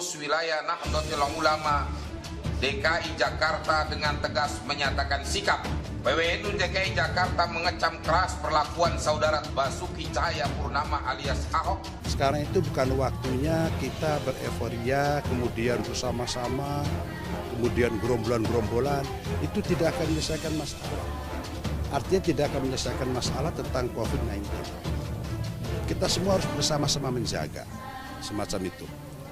Pengurus Wilayah Nahdlatul Ulama DKI Jakarta dengan tegas menyatakan sikap PWNU DKI Jakarta mengecam keras perlakuan saudara Basuki Cahayapurnama alias Ahok. Sekarang itu bukan waktunya kita bereforia, kemudian bersama-sama, kemudian gerombolan-gerombolan. Itu tidak akan menyelesaikan masalah. Artinya tidak akan menyelesaikan masalah tentang COVID-19. Kita semua harus bersama-sama menjaga semacam itu.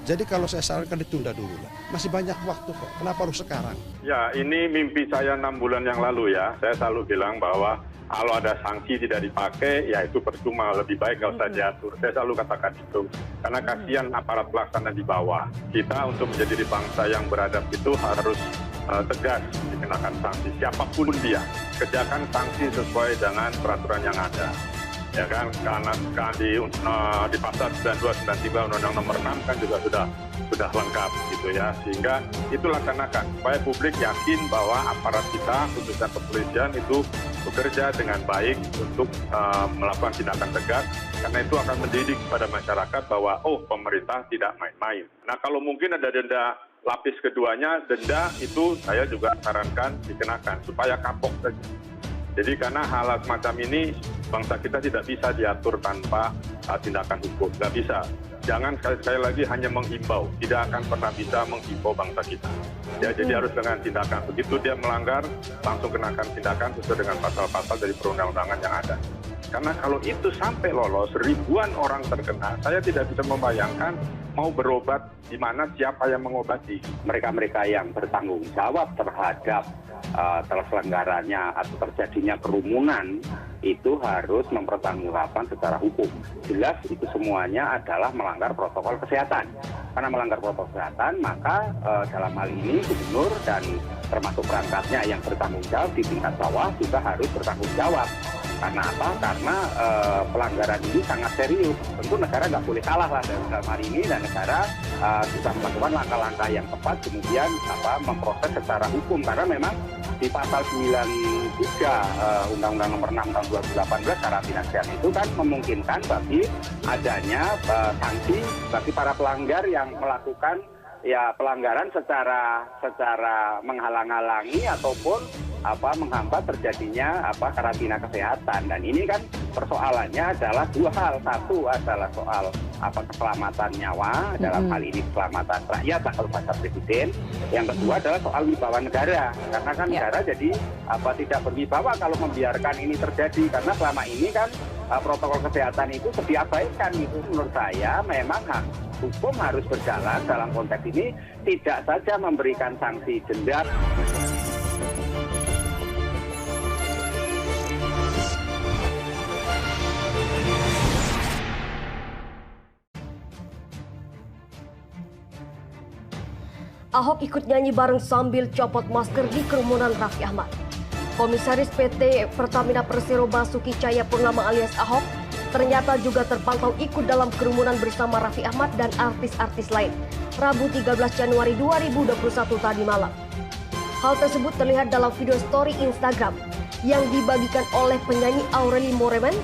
Jadi kalau saya sarankan ditunda dulu lah. Masih banyak waktu kok. Kenapa harus sekarang? Ya, ini mimpi saya 6 bulan yang lalu ya. Saya selalu bilang bahwa kalau ada sanksi tidak dipakai, ya itu percuma. Lebih baik nggak usah diatur. Saya selalu katakan itu. Karena kasihan aparat pelaksana di bawah. Kita untuk menjadi bangsa yang beradab itu harus tegas dikenakan sanksi. Siapapun dia, kerjakan sanksi sesuai dengan peraturan yang ada. Ya kan, karena di pasal 92, 93 Undang-Undang Nomor 6 kan juga sudah lengkap gitu ya, sehingga itu laksanakan supaya publik yakin bahwa aparat kita khususnya kepolisian itu bekerja dengan baik untuk melakukan tindakan tegas, karena itu akan mendidik kepada masyarakat bahwa pemerintah tidak main-main. Nah, kalau mungkin ada denda lapis keduanya, denda itu saya juga sarankan dikenakan supaya kapok saja. Jadi karena hal semacam ini bangsa kita tidak bisa diatur tanpa tindakan hukum, nggak bisa. Jangan sekali-sekali lagi hanya menghimbau, tidak akan pernah bisa menghimbau bangsa kita. Ya, jadi harus dengan tindakan. Begitu dia melanggar, langsung kenakan tindakan sesuai dengan pasal-pasal dari perundang-undangan yang ada. Karena kalau itu sampai lolos, ribuan orang terkena, saya tidak bisa membayangkan mau berobat di mana, siapa yang mengobati. Mereka-mereka yang bertanggung jawab terhadap terselenggaranya atau terjadinya kerumunan itu harus mempertanggungjawabkan secara hukum. Jelas itu semuanya adalah melanggar protokol kesehatan. Karena melanggar protokol kesehatan, maka dalam hal ini gubernur dan termasuk perangkatnya yang bertanggung jawab di tingkat bawah juga harus bertanggung jawab. Karena apa? Karena pelanggaran ini sangat serius. Tentu negara nggak boleh kalah lah dalam hal ini, dan negara bisa melakukan langkah-langkah yang tepat, kemudian memproses secara hukum. Karena memang di pasal 93 Undang-Undang Nomor 6 tahun 2018 karantina kesehatan itu kan memungkinkan bagi adanya sanksi bagi para pelanggar yang melakukan pelanggaran secara menghalang-halangi ataupun menghambat terjadinya karantina kesehatan. Dan ini kan persoalannya adalah dua hal. Satu adalah soal keselamatan nyawa, dalam hal ini keselamatan rakyat atau bahasa presiden. Yang kedua adalah soal wibawa negara, karena kan negara jadi tidak berwibawa kalau membiarkan ini terjadi, karena selama ini kan protokol kesehatan itu diabaikan. Itu menurut saya memang hukum harus berjalan dalam konteks ini, tidak saja memberikan sanksi denda. Ahok ikut nyanyi bareng sambil copot masker di kerumunan Raffi Ahmad. Komisaris PT Pertamina Persero Basuki Cahayapurnama alias Ahok ternyata juga terpantau ikut dalam kerumunan bersama Raffi Ahmad dan artis-artis lain Rabu 13 Januari 2021 tadi malam. Hal tersebut terlihat dalam video story Instagram yang dibagikan oleh penyanyi Aureli Moreman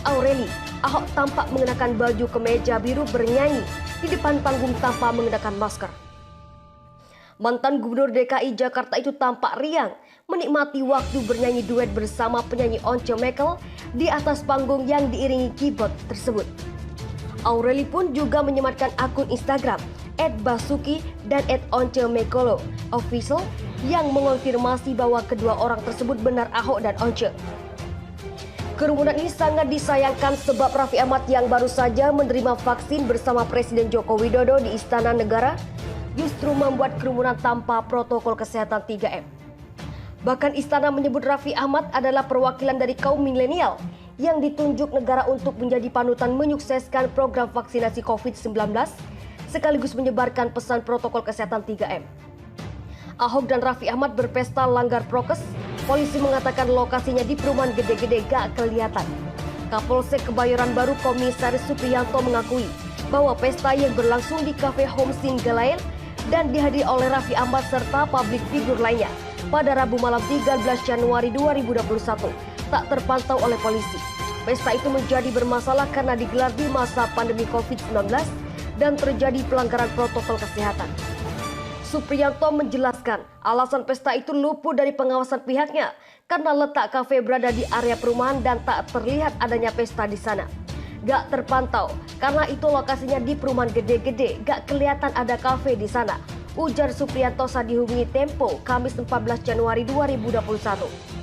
@Aureli. Ahok tampak mengenakan baju kemeja biru bernyanyi di depan panggung tanpa mengenakan masker. Mantan Gubernur DKI Jakarta itu tampak riang menikmati waktu bernyanyi duet bersama penyanyi Once Mekel di atas panggung yang diiringi keyboard tersebut. Aureli pun juga menyematkan akun Instagram @Basuki dan @Once Mekolo official yang mengonfirmasi bahwa kedua orang tersebut benar Ahok dan Once. Kerumunan ini sangat disayangkan sebab Raffi Ahmad yang baru saja menerima vaksin bersama Presiden Joko Widodo di Istana Negara justru membuat kerumunan tanpa protokol kesehatan 3M. Bahkan Istana menyebut Raffi Ahmad adalah perwakilan dari kaum milenial yang ditunjuk negara untuk menjadi panutan menyukseskan program vaksinasi COVID-19 sekaligus menyebarkan pesan protokol kesehatan 3M. Ahok dan Raffi Ahmad berpesta langgar prokes. Polisi mengatakan lokasinya di perumahan gede-gede gak kelihatan. Kapolsek Kebayoran Baru Komisaris Supriyanto mengakui bahwa pesta yang berlangsung di Cafe Homsin Galael dan dihadiri oleh Raffi Ahmad serta publik figur lainnya pada Rabu malam 13 Januari 2021 tak terpantau oleh polisi. Pesta itu menjadi bermasalah karena digelar di masa pandemi COVID-19 dan terjadi pelanggaran protokol kesehatan. Supriyanto menjelaskan alasan pesta itu luput dari pengawasan pihaknya karena letak kafe berada di area perumahan dan tak terlihat adanya pesta di sana. Gak terpantau karena itu lokasinya di perumahan gede-gede, gak kelihatan ada kafe di sana, ujar Supriyanto saat dihubungi Tempo Kamis 14 Januari 2021.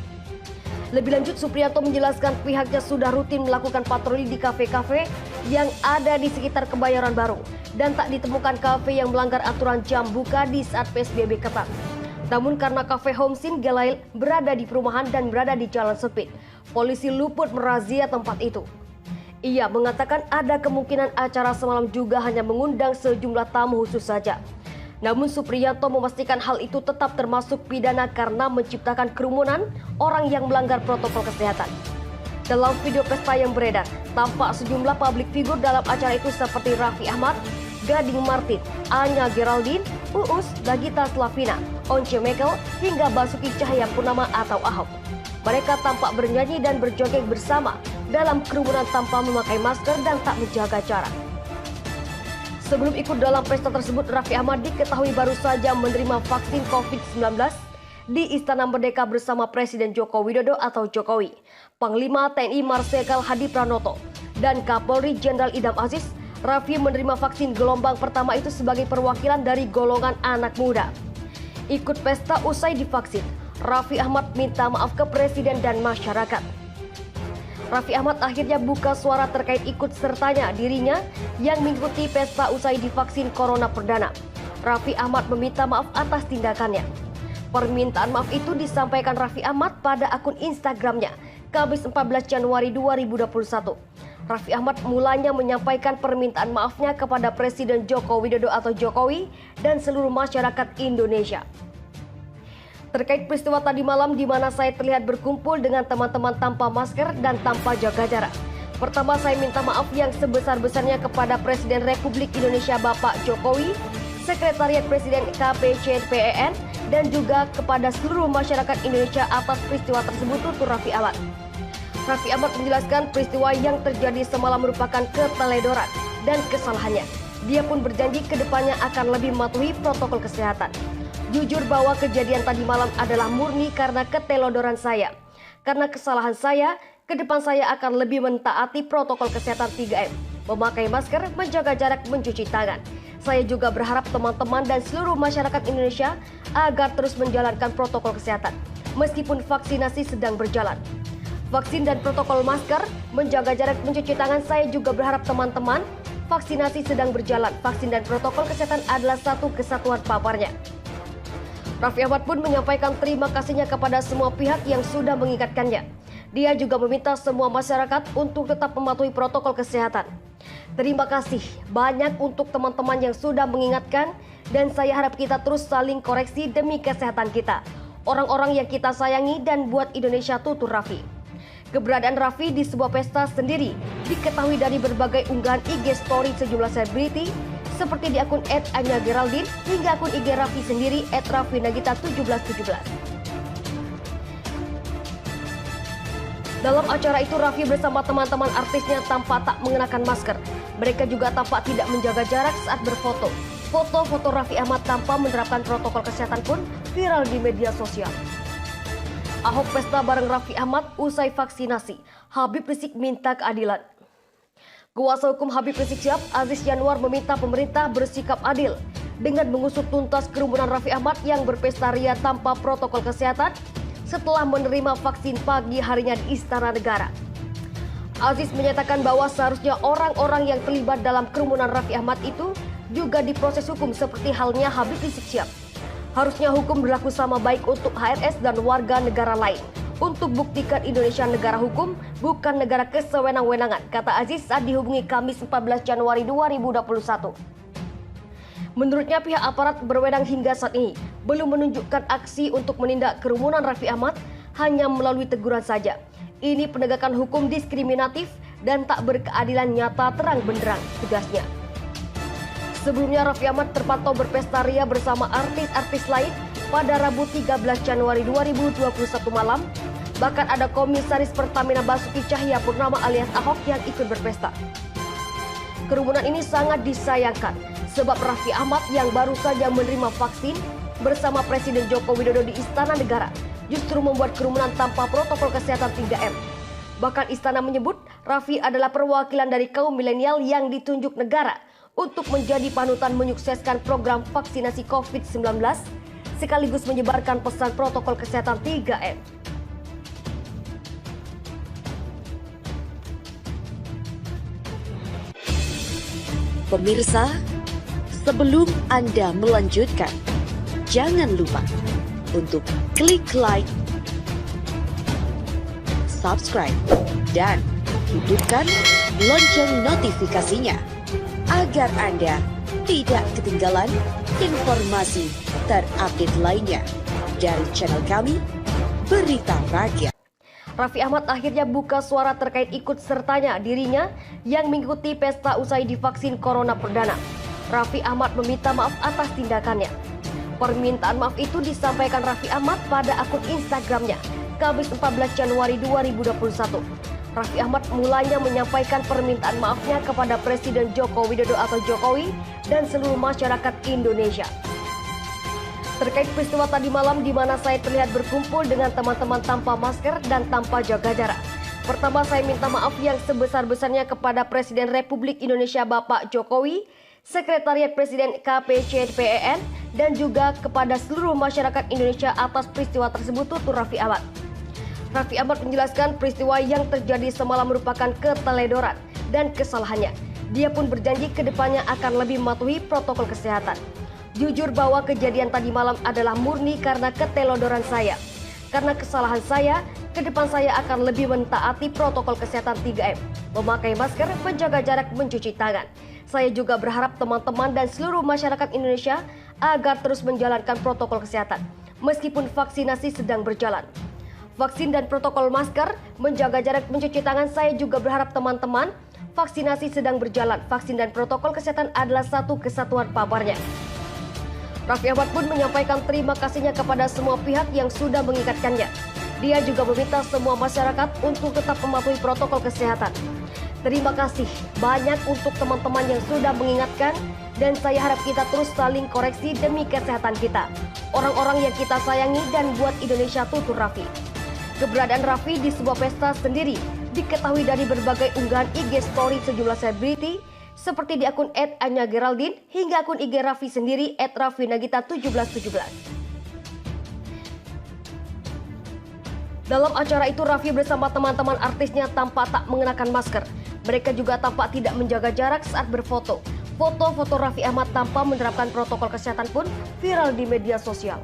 Lebih lanjut, Supriyanto menjelaskan pihaknya sudah rutin melakukan patroli di kafe-kafe yang ada di sekitar Kebayoran Baru dan tak ditemukan kafe yang melanggar aturan jam buka di saat PSBB ketat. Namun karena kafe Homsin Gelail berada di perumahan dan berada di jalan sempit, polisi luput merazia tempat itu. Ia mengatakan ada kemungkinan acara semalam juga hanya mengundang sejumlah tamu khusus saja. Namun Supriyanto memastikan hal itu tetap termasuk pidana karena menciptakan kerumunan orang yang melanggar protokol kesehatan. Dalam video pesta yang beredar, tampak sejumlah publik figur dalam acara itu seperti Raffi Ahmad, Gading Martin, Anya Geraldine, Uus, Nagita Slavina, Once Mekel, hingga Basuki Cahayapurnama atau Ahok. Mereka tampak bernyanyi dan berjoget bersama dalam kerumunan tanpa memakai masker dan tak menjaga jarak. Sebelum ikut dalam pesta tersebut, Raffi Ahmad diketahui baru saja menerima vaksin COVID-19 di Istana Merdeka bersama Presiden Joko Widodo atau Jokowi, Panglima TNI Marsikal Hadi Pranoto, dan Kapolri Jenderal Idam Aziz. Raffi menerima vaksin gelombang pertama itu sebagai perwakilan dari golongan anak muda. Ikut pesta usai divaksin, Raffi Ahmad minta maaf ke Presiden dan masyarakat. Raffi Ahmad akhirnya buka suara terkait ikut sertanya dirinya yang mengikuti pesta usai divaksin corona perdana. Raffi Ahmad meminta maaf atas tindakannya. Permintaan maaf itu disampaikan Raffi Ahmad pada akun Instagramnya, Kamis 14 Januari 2021. Raffi Ahmad mulanya menyampaikan permintaan maafnya kepada Presiden Joko Widodo atau Jokowi dan seluruh masyarakat Indonesia. Terkait peristiwa tadi malam di mana saya terlihat berkumpul dengan teman-teman tanpa masker dan tanpa jaga jarak. Pertama, saya minta maaf yang sebesar-besarnya kepada Presiden Republik Indonesia Bapak Jokowi, Sekretariat Presiden KPCPEN, dan juga kepada seluruh masyarakat Indonesia atas peristiwa tersebut, tutur Raffi Ahmad. Raffi Ahmad menjelaskan peristiwa yang terjadi semalam merupakan keteledoran dan kesalahannya. Dia pun berjanji ke depannya akan lebih mematuhi protokol kesehatan. Jujur bahwa kejadian tadi malam adalah murni karena keteledoran saya. Karena kesalahan saya, ke depan saya akan lebih mentaati protokol kesehatan 3M. Memakai masker, menjaga jarak, mencuci tangan. Saya juga berharap teman-teman dan seluruh masyarakat Indonesia agar terus menjalankan protokol kesehatan, meskipun vaksinasi sedang berjalan. Vaksin dan protokol masker, menjaga jarak, mencuci tangan, saya juga berharap teman-teman, vaksinasi sedang berjalan. Vaksin dan protokol kesehatan adalah satu kesatuan, paparnya. Raffi Ahmad pun menyampaikan terima kasihnya kepada semua pihak yang sudah mengingatkannya. Dia juga meminta semua masyarakat untuk tetap mematuhi protokol kesehatan. Terima kasih banyak untuk teman-teman yang sudah mengingatkan dan saya harap kita terus saling koreksi demi kesehatan kita, orang-orang yang kita sayangi dan buat Indonesia, tutur Raffi. Keberadaan Raffi di sebuah pesta sendiri diketahui dari berbagai unggahan IG story sejumlah selebriti seperti di akun @Anya Geraldine hingga akun IG Raffi sendiri @RaffiNagita1717. Dalam acara itu Raffi bersama teman-teman artisnya tampak tak mengenakan masker. Mereka juga tampak tidak menjaga jarak saat berfoto. Foto-foto Raffi Ahmad tanpa menerapkan protokol kesehatan pun viral di media sosial. Ahok pesta bareng Raffi Ahmad usai vaksinasi. Habib Rizik minta keadilan. Kuasa hukum Habib Rizik Syihab, Aziz Yanuar, meminta pemerintah bersikap adil dengan mengusut tuntas kerumunan Raffi Ahmad yang berpesta ria tanpa protokol kesehatan setelah menerima vaksin pagi harinya di Istana Negara. Aziz menyatakan bahwa seharusnya orang-orang yang terlibat dalam kerumunan Raffi Ahmad itu juga diproses hukum seperti halnya Habib Rizik Syihab. Harusnya hukum berlaku sama baik untuk HRS dan warga negara lain. Untuk buktikan Indonesia negara hukum, bukan negara kesewenang-wenangan, kata Aziz saat dihubungi Kamis 14 Januari 2021. Menurutnya pihak aparat berwenang hingga saat ini belum menunjukkan aksi untuk menindak kerumunan Raffi Ahmad, hanya melalui teguran saja. Ini penegakan hukum diskriminatif dan tak berkeadilan nyata terang benderang, tugasnya. Sebelumnya Raffi Ahmad terpantau berpesta ria bersama artis-artis lain pada Rabu 13 Januari 2021 malam. Bahkan ada Komisaris Pertamina Basuki Cahayapurnama alias Ahok yang ikut berpesta. Kerumunan ini sangat disayangkan sebab Raffi Ahmad yang baru saja menerima vaksin bersama Presiden Joko Widodo di Istana Negara justru membuat kerumunan tanpa protokol kesehatan 3M. Bahkan Istana menyebut Raffi adalah perwakilan dari kaum milenial yang ditunjuk negara untuk menjadi panutan menyukseskan program vaksinasi COVID-19 sekaligus menyebarkan pesan protokol kesehatan 3M. Pemirsa, sebelum Anda melanjutkan, jangan lupa untuk klik like, subscribe, dan hidupkan lonceng notifikasinya agar Anda tidak ketinggalan informasi terupdate lainnya dari channel kami, Berita Rakyat. Raffi Ahmad akhirnya buka suara terkait ikut sertanya dirinya yang mengikuti pesta usai divaksin corona perdana. Raffi Ahmad meminta maaf atas tindakannya. Permintaan maaf itu disampaikan Raffi Ahmad pada akun Instagramnya, Kamis 14 Januari 2021. Raffi Ahmad mulanya menyampaikan permintaan maafnya kepada Presiden Joko Widodo atau Jokowi dan seluruh masyarakat Indonesia. Terkait peristiwa tadi malam di mana saya terlihat berkumpul dengan teman-teman tanpa masker dan tanpa jaga jarak. Pertama, saya minta maaf yang sebesar-besarnya kepada Presiden Republik Indonesia Bapak Jokowi, Sekretariat Presiden KPCPEN, dan juga kepada seluruh masyarakat Indonesia atas peristiwa tersebut, tutur Raffi Ahmad. Raffi Ahmad menjelaskan peristiwa yang terjadi semalam merupakan keteledoran dan kesalahannya. Dia pun berjanji ke depannya akan lebih mematuhi protokol kesehatan. Jujur bahwa kejadian tadi malam adalah murni karena keteledoran saya. Karena kesalahan saya, ke depan saya akan lebih mentaati protokol kesehatan 3M. Memakai masker, menjaga jarak, mencuci tangan. Saya juga berharap teman-teman dan seluruh masyarakat Indonesia agar terus menjalankan protokol kesehatan, meskipun vaksinasi sedang berjalan. Vaksin dan protokol masker, menjaga jarak, mencuci tangan, saya juga berharap teman-teman, vaksinasi sedang berjalan. Vaksin dan protokol kesehatan adalah satu kesatuan, paparnya. Raffi Ahmad pun menyampaikan terima kasihnya kepada semua pihak yang sudah mengingatkannya. Dia juga meminta semua masyarakat untuk tetap mematuhi protokol kesehatan. Terima kasih banyak untuk teman-teman yang sudah mengingatkan dan saya harap kita terus saling koreksi demi kesehatan kita, orang-orang yang kita sayangi dan buat Indonesia, tutur Raffi. Keberadaan Raffi di sebuah pesta sendiri diketahui dari berbagai unggahan IG story sejumlah selebriti seperti di akun @anya_geraldine hingga akun IG Raffi sendiri @raffinagita1717. Dalam acara itu Raffi bersama teman-teman artisnya tampak tak mengenakan masker. Mereka juga tampak tidak menjaga jarak saat berfoto. Foto-foto Raffi Ahmad tanpa menerapkan protokol kesehatan pun viral di media sosial.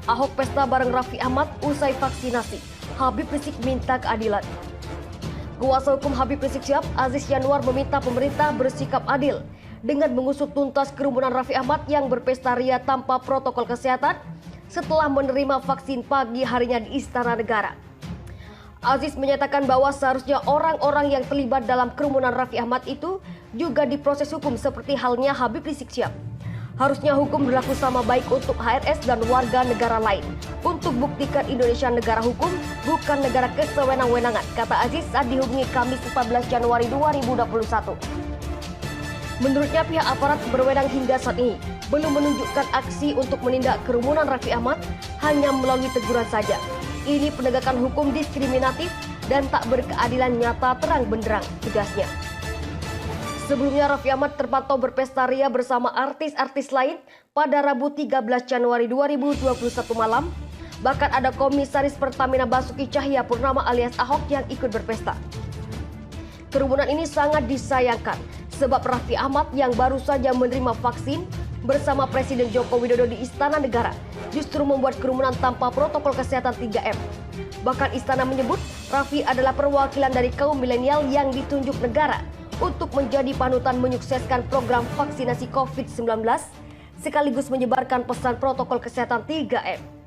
Ahok pesta bareng Raffi Ahmad usai vaksinasi. Habib Rizik minta keadilan. Kuasa hukum Habib Rizik Syihab, Aziz Yanuar, meminta pemerintah bersikap adil dengan mengusut tuntas kerumunan Raffi Ahmad yang berpesta ria tanpa protokol kesehatan setelah menerima vaksin pagi harinya di Istana Negara. Aziz menyatakan bahwa seharusnya orang-orang yang terlibat dalam kerumunan Raffi Ahmad itu juga diproses hukum seperti halnya Habib Rizik Syihab. Harusnya hukum berlaku sama baik untuk HRS dan warga negara lain. Untuk buktikan Indonesia negara hukum, bukan negara kesewenang-wenangan, kata Aziz saat dihubungi Kamis 14 Januari 2021. Menurutnya pihak aparat berwenang hingga saat ini belum menunjukkan aksi untuk menindak kerumunan Raffi Ahmad, hanya melalui teguran saja. Ini penegakan hukum diskriminatif dan tak berkeadilan nyata terang benderang, tegasnya. Sebelumnya Raffi Ahmad terpantau berpesta ria bersama artis-artis lain pada Rabu 13 Januari 2021 malam. Bahkan ada Komisaris Pertamina Basuki Cahayapurnama alias Ahok yang ikut berpesta. Kerumunan ini sangat disayangkan sebab Raffi Ahmad yang baru saja menerima vaksin bersama Presiden Joko Widodo di Istana Negara justru membuat kerumunan tanpa protokol kesehatan 3M. Bahkan Istana menyebut Raffi adalah perwakilan dari kaum milenial yang ditunjuk negara untuk menjadi panutan menyukseskan program vaksinasi COVID-19 sekaligus menyebarkan pesan protokol kesehatan 3M.